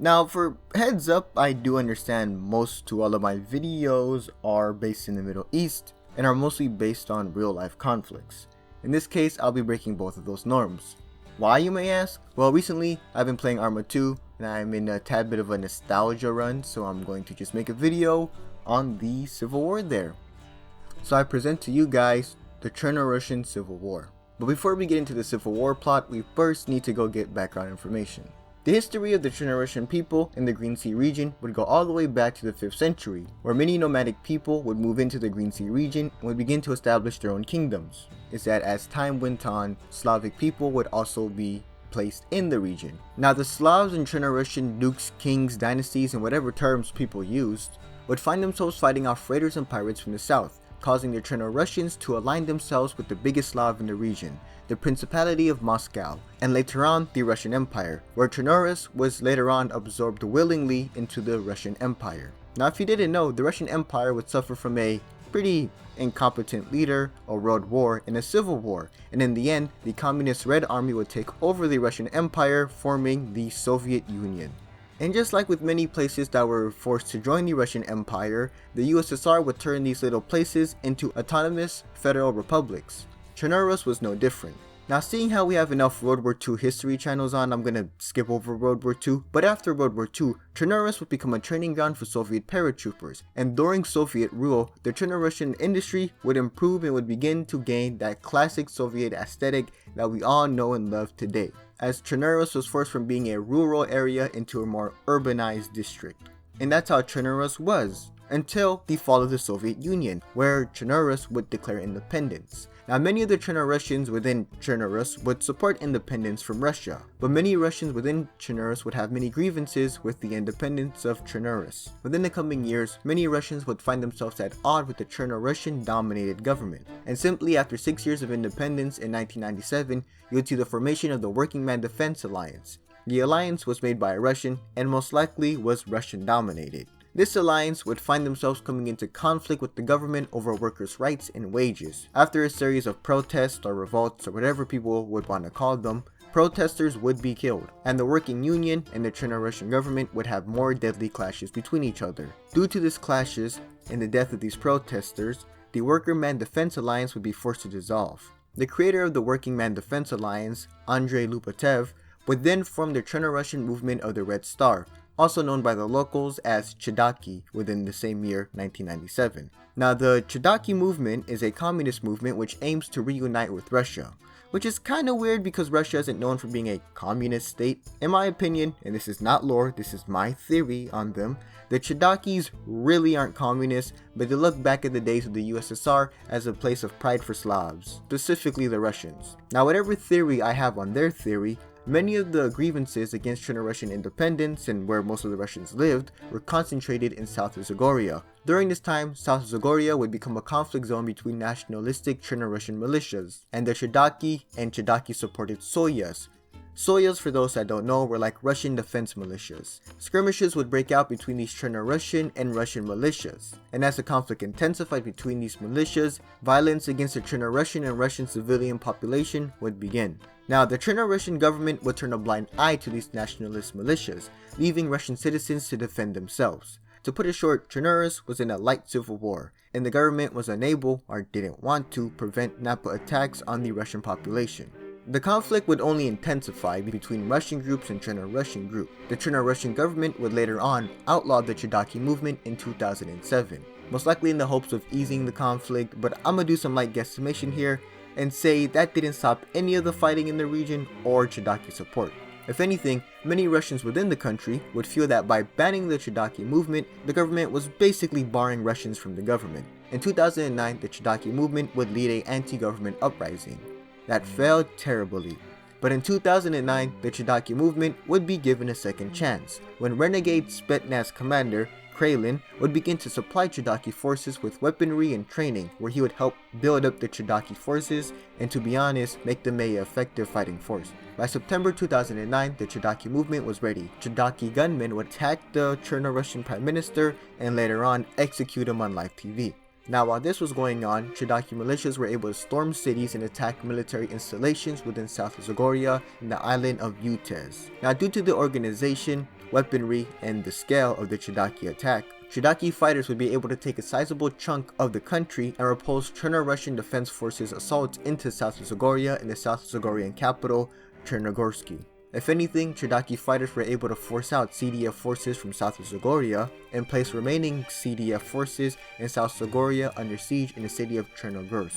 Now for heads up, I do understand most to all of my videos are based in the Middle East and are mostly based on real life conflicts. In this case, I'll be breaking both of those norms. Why, you may ask? Well, recently I've been playing Arma 2 and I'm in a tad bit of a nostalgia run, so I'm going to just make a video on the Civil War there. So I present to you guys the Chernarussian Civil War. But before we get into the Civil War plot, we first need to go get background information. The history of the Chernarussian people in the Green Sea region would go all the way back to the 5th century, where many nomadic people would move into the Green Sea region and would begin to establish their own kingdoms. It's that as time went on, Slavic people would also be placed in the region. Now the Slavs and Chernarussian dukes, kings, dynasties, and whatever terms people used, would find themselves fighting off raiders and pirates from the south, causing the Chernarussians to align themselves with the biggest Slav in the region, the Principality of Moscow, and later on the Russian Empire, where Chernarus was later on absorbed willingly into the Russian Empire. Now if you didn't know, the Russian Empire would suffer from a pretty incompetent leader, a world war, and a civil war, and in the end, the Communist Red Army would take over the Russian Empire, forming the Soviet Union. And just like with many places that were forced to join the Russian Empire, the USSR would turn these little places into autonomous federal republics. Chernarus was no different. Now seeing how we have enough World War II history channels on, I'm gonna skip over World War II, but after World War II, Chernarus would become a training ground for Soviet paratroopers, and during Soviet rule, the Chernarussian industry would improve and would begin to gain that classic Soviet aesthetic that we all know and love today, as Chernarus was forced from being a rural area into a more urbanized district. And that's how Chernarus was, until the fall of the Soviet Union, where Chernarus would declare independence. Now many of the Chernarussians within Chernarus would support independence from Russia, but many Russians within Chernarus would have many grievances with the independence of Chernarus. Within the coming years, many Russians would find themselves at odds with the Chernarussian dominated government, and simply after 6 years of independence in 1997, you would see the formation of the Working Man Defense Alliance. The alliance was made by a Russian, and most likely was Russian dominated. This alliance would find themselves coming into conflict with the government over workers' rights and wages. After a series of protests or revolts or whatever people would want to call them, protesters would be killed, and the working union and the Chernarussian government would have more deadly clashes between each other. Due to these clashes and the death of these protesters, the Worker Man Defense Alliance would be forced to dissolve. The creator of the Working Man Defense Alliance, Andrei Lupatev, would then form the Chernarussian movement of the Red Star, also known by the locals as ChDZK, within the same year, 1997. Now the ChDZK movement is a communist movement which aims to reunite with Russia, which is kinda weird because Russia isn't known for being a communist state. In my opinion, and this is not lore, this is my theory on them, the ChDZKs really aren't communists, but they look back at the days of the USSR as a place of pride for Slavs, specifically the Russians. Now whatever theory I have on their theory, many of the grievances against Chernarussian independence and where most of the Russians lived were concentrated in South Zagoria. During this time, South Zagoria would become a conflict zone between nationalistic Chernarussian militias and the ChDZK and ChDZK supported Soyuz. Soyuz, for those that don't know, were like Russian defense militias. Skirmishes would break out between these Chernarussian and Russian militias, and as the conflict intensified between these militias, violence against the Chernarussian and Russian civilian population would begin. Now, the Chernarussian government would turn a blind eye to these nationalist militias, leaving Russian citizens to defend themselves. To put it short, Chernarus was in a light civil war, and the government was unable, or didn't want to, prevent Napa attacks on the Russian population. The conflict would only intensify between Russian groups and Chernarussian groups. The Chernarussian government would later on outlaw the ChDZK movement in 2007, most likely in the hopes of easing the conflict, but I'm gonna do some light guesstimation here and say that didn't stop any of the fighting in the region or ChDZK support. If anything, many Russians within the country would feel that by banning the ChDZK movement, the government was basically barring Russians from the government. In 2009, the ChDZK movement would lead an anti-government uprising that failed terribly. But in 2009, the ChDZK movement would be given a second chance, when renegade Spetsnaz commander Kralin would begin to supply ChDZK forces with weaponry and training, where he would help build up the ChDZK forces and, to be honest, make them an effective fighting force. By September 2009, the ChDZK movement was ready. ChDZK gunmen would attack the Chernarussian Prime Minister and later on execute him on live TV. Now while this was going on, ChDZK militias were able to storm cities and attack military installations within South Zagoria and the island of Utez. Now due to the organization, weaponry, and the scale of the ChDZK attack, ChDZK fighters would be able to take a sizable chunk of the country and repulse Chernarussian defense forces' assaults into South Zagoria and the South Zagorian capital, Chernarus. If anything, ChDZK fighters were able to force out CDF forces from South Zagoria and place remaining CDF forces in South Zagoria under siege in the city of Chernarus.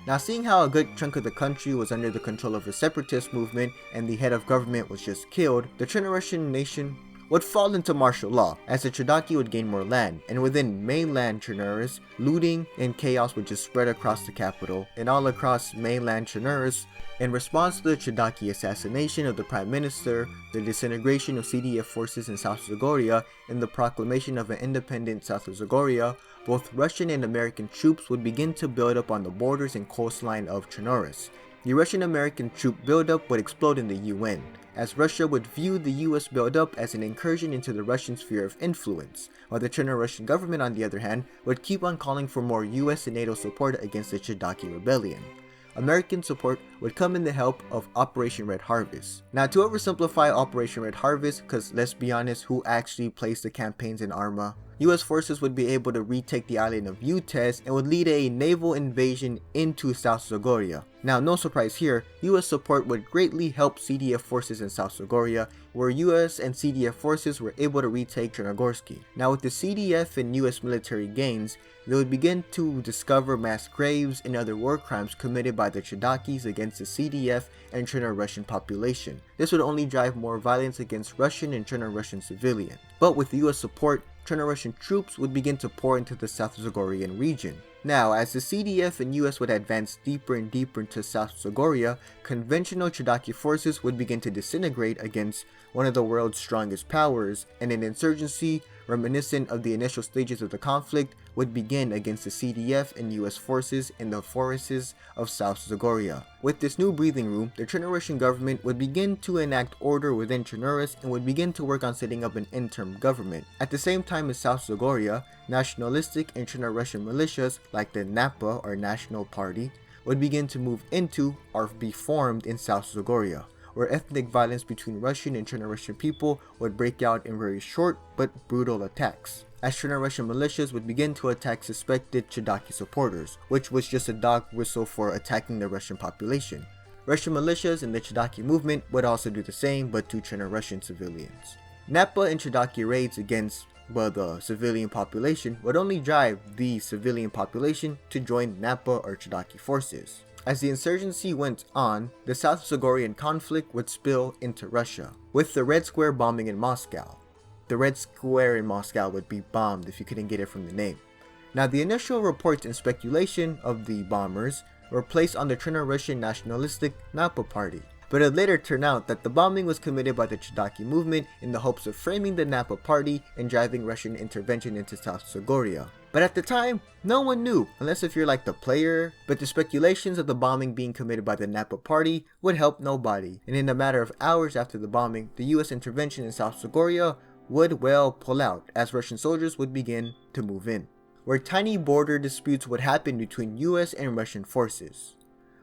Now seeing how a good chunk of the country was under the control of a separatist movement and the head of government was just killed, the Chernarussian nation would fall into martial law, as the ChDZK would gain more land, and within mainland Chernarus, looting and chaos would just spread across the capital and all across mainland Chernarus. In response to the ChDZK assassination of the Prime Minister, the disintegration of CDF forces in South Zagoria, and the proclamation of an independent South Zagoria, both Russian and American troops would begin to build up on the borders and coastline of Chernarus. The Russian-American troop buildup would explode in the UN, as Russia would view the US buildup as an incursion into the Russian sphere of influence, while the Chernarussian government on the other hand would keep on calling for more US and NATO support against the ChDZK rebellion. American support would come in the help of Operation Red Harvest. Now to oversimplify Operation Red Harvest, cause let's be honest, who actually plays the campaigns in Arma? US forces would be able to retake the island of Utez and would lead a naval invasion into South Zagoria. Now no surprise here, US support would greatly help CDF forces in South Zagoria, where US and CDF forces were able to retake Chernarus. Now with the CDF and US military gains, they would begin to discover mass graves and other war crimes committed by the ChDZKs against the CDF and Chernarussian population. This would only drive more violence against Russian and Chernarussian civilians. But with US support, Chernarussian troops would begin to pour into the South Zagorian region. Now, as the CDF and US would advance deeper and deeper into South Zagoria, conventional ChDZK forces would begin to disintegrate against one of the world's strongest powers, and an insurgency reminiscent of the initial stages of the conflict would begin against the CDF and US forces in the forests of South Zagoria. With this new breathing room, the Chernarussian government would begin to enact order within Chernarus and would begin to work on setting up an interim government. At the same time as South Zagoria, nationalistic and Chernarussian militias like the NAPA or National Party would begin to move into or be formed in South Zagoria, where ethnic violence between Russian and Chernarussian people would break out in very short but brutal attacks, as Chernarussian militias would begin to attack suspected ChDZK supporters, which was just a dog whistle for attacking the Russian population. Russian militias and the ChDZK movement would also do the same, but to Chernarussian civilians. NAPA and ChDZK raids against the civilian population would only drive the civilian population to join NAPA or ChDZK forces. As the insurgency went on, the South Zagorian conflict would spill into Russia, with the Red Square bombing in Moscow. The Red Square in Moscow would be bombed if you couldn't get it from the name. Now the initial reports and speculation of the bombers were placed on the Chernarussian nationalistic NAPA party, but it later turned out that the bombing was committed by the ChDZK movement in the hopes of framing the NAPA party and driving Russian intervention into South Zagoria. But at the time, no one knew, unless if you're like the player, but the speculations of the bombing being committed by the NAPA party would help nobody, and in a matter of hours after the bombing, the US intervention in South Zagoria would pull out, as Russian soldiers would begin to move in, where tiny border disputes would happen between US and Russian forces,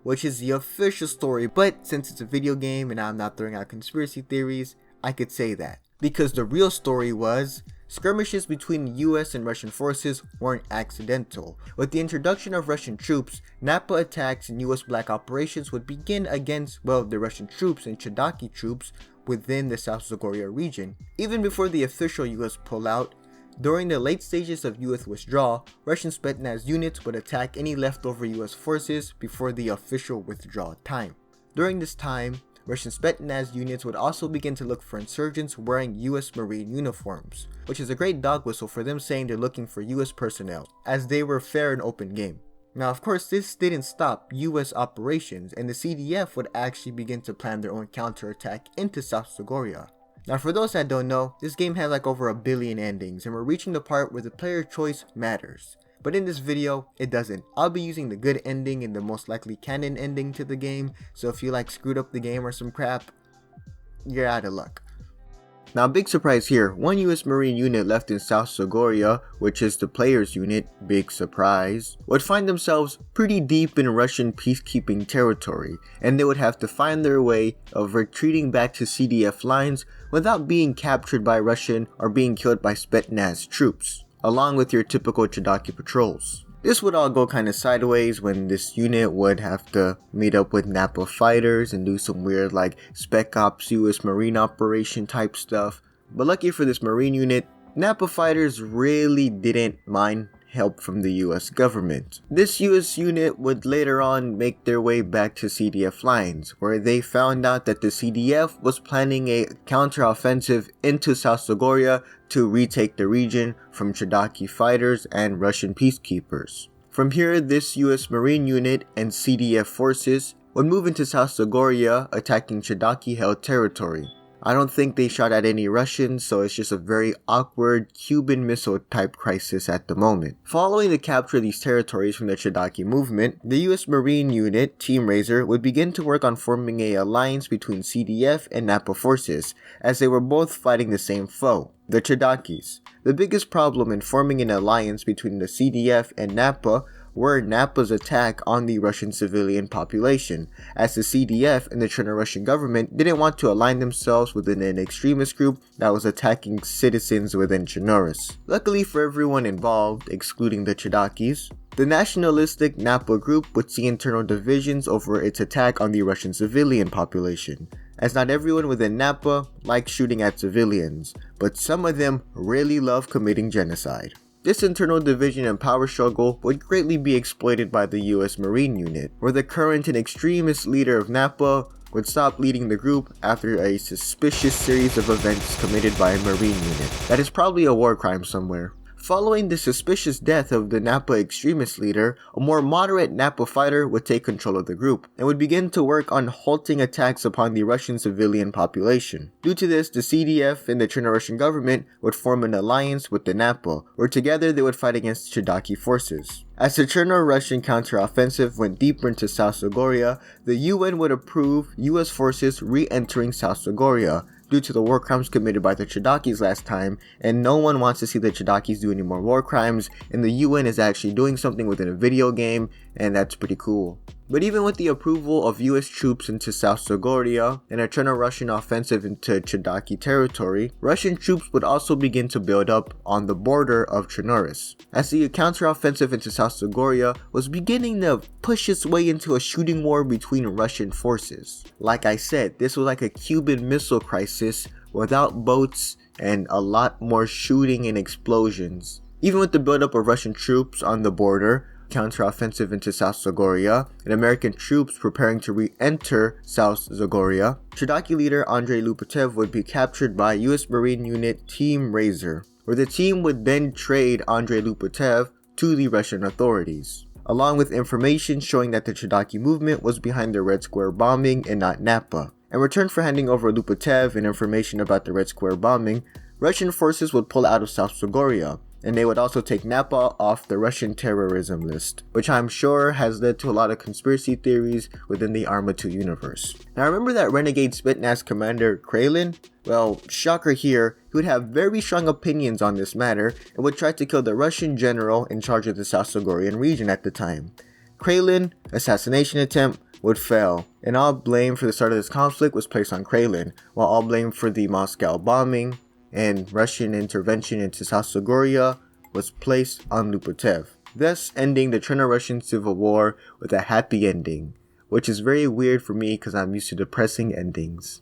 which is the official story, but since it's a video game and I'm not throwing out conspiracy theories, I could say that. Because the real story was, skirmishes between US and Russian forces weren't accidental. With the introduction of Russian troops, NAPA attacks and US black operations would begin against, the Russian troops and ChDZK troops within the South Zagoria region. Even before the official US pullout, during the late stages of US withdrawal, Russian Spetsnaz units would attack any leftover US forces before the official withdrawal time. During this time, Russian Spetsnaz units would also begin to look for insurgents wearing US Marine uniforms, which is a great dog whistle for them saying they're looking for US personnel, as they were fair and open game. Now of course this didn't stop US operations, and the CDF would actually begin to plan their own counterattack into South Zagoria. Now for those that don't know, this game has like over 1 billion endings, and we're reaching the part where the player choice matters. But in this video, it doesn't. I'll be using the good ending and the most likely canon ending to the game, so if you like screwed up the game or some crap, you're out of luck. Now, big surprise here, one US Marine unit left in South Zagoria, which is the player's unit, big surprise, would find themselves pretty deep in Russian peacekeeping territory, and they would have to find their way of retreating back to CDF lines without being captured by Russian or being killed by Spetsnaz troops, along with your typical ChDZK patrols. This would all go kinda sideways when this unit would have to meet up with Napa fighters and do some weird like Spec Ops US Marine operation type stuff. But lucky for this Marine unit, Napa fighters really didn't mind help from the US government. This US unit would later on make their way back to CDF lines, where they found out that the CDF was planning a counteroffensive into South Zagoria to retake the region from ChDZK fighters and Russian peacekeepers. From here, this US Marine unit and CDF forces would move into South Zagoria, attacking ChDZK held territory. I don't think they shot at any Russians, so it's just a very awkward Cuban Missile type crisis at the moment. Following the capture of these territories from the ChDZK movement, the US Marine unit, Team Razor, would begin to work on forming an alliance between CDF and Napa forces, as they were both fighting the same foe, the ChDZKs. The biggest problem in forming an alliance between the CDF and Napa were Napa's attack on the Russian civilian population, as the CDF and the Chernarussian government didn't want to align themselves within an extremist group that was attacking citizens within Chernarus. Luckily for everyone involved, excluding the ChDZKs, the nationalistic Napa group would see internal divisions over its attack on the Russian civilian population, as not everyone within Napa likes shooting at civilians, but some of them really love committing genocide. This internal division and power struggle would greatly be exploited by the US Marine unit, where the current and extremist leader of Napa would stop leading the group after a suspicious series of events committed by a Marine unit. That is probably a war crime somewhere. Following the suspicious death of the Napa extremist leader, a more moderate Napa fighter would take control of the group, and would begin to work on halting attacks upon the Russian civilian population. Due to this, the CDF and the Chernarussian government would form an alliance with the Napa, where together they would fight against ChDZK forces. As the Chernarussian counteroffensive went deeper into South Zagoria, the UN would approve US forces re-entering South Zagoria, due to the war crimes committed by the ChDZKs last time, and no one wants to see the ChDZKs do any more war crimes, and the UN is actually doing something within a video game, and that's pretty cool. But even with the approval of US troops into South Zagoria and a Chernarussian offensive into ChDZK territory, Russian troops would also begin to build up on the border of Chernarus, as the counteroffensive into South Zagoria was beginning to push its way into a shooting war between Russian forces. Like I said, this was like a Cuban Missile crisis without boats and a lot more shooting and explosions. Even with the buildup of Russian troops on the border, counteroffensive into South Zagoria, and American troops preparing to re-enter South Zagoria, ChDZK leader Andrei Lupatev would be captured by US Marine unit Team Razor, where the team would then trade Andrei Lupatev to the Russian authorities, along with information showing that the ChDZK movement was behind the Red Square bombing and not Napa. In return for handing over Lupatev and information about the Red Square bombing, Russian forces would pull out of South Zagoria, and they would also take Napa off the Russian terrorism list, which I'm sure has led to a lot of conspiracy theories within the Arma 2 universe. Now remember that renegade Spetsnaz commander Kralin? Well, shocker here, he would have very strong opinions on this matter and would try to kill the Russian general in charge of the South Zagorian region at the time. Kralin, assassination attempt, would fail, and all blame for the start of this conflict was placed on Kralin, while all blame for the Moscow bombing and Russian intervention into South Zagoria was placed on Lupatev, thus ending the Chernarussian civil war with a happy ending, which is very weird for me because I'm used to depressing endings.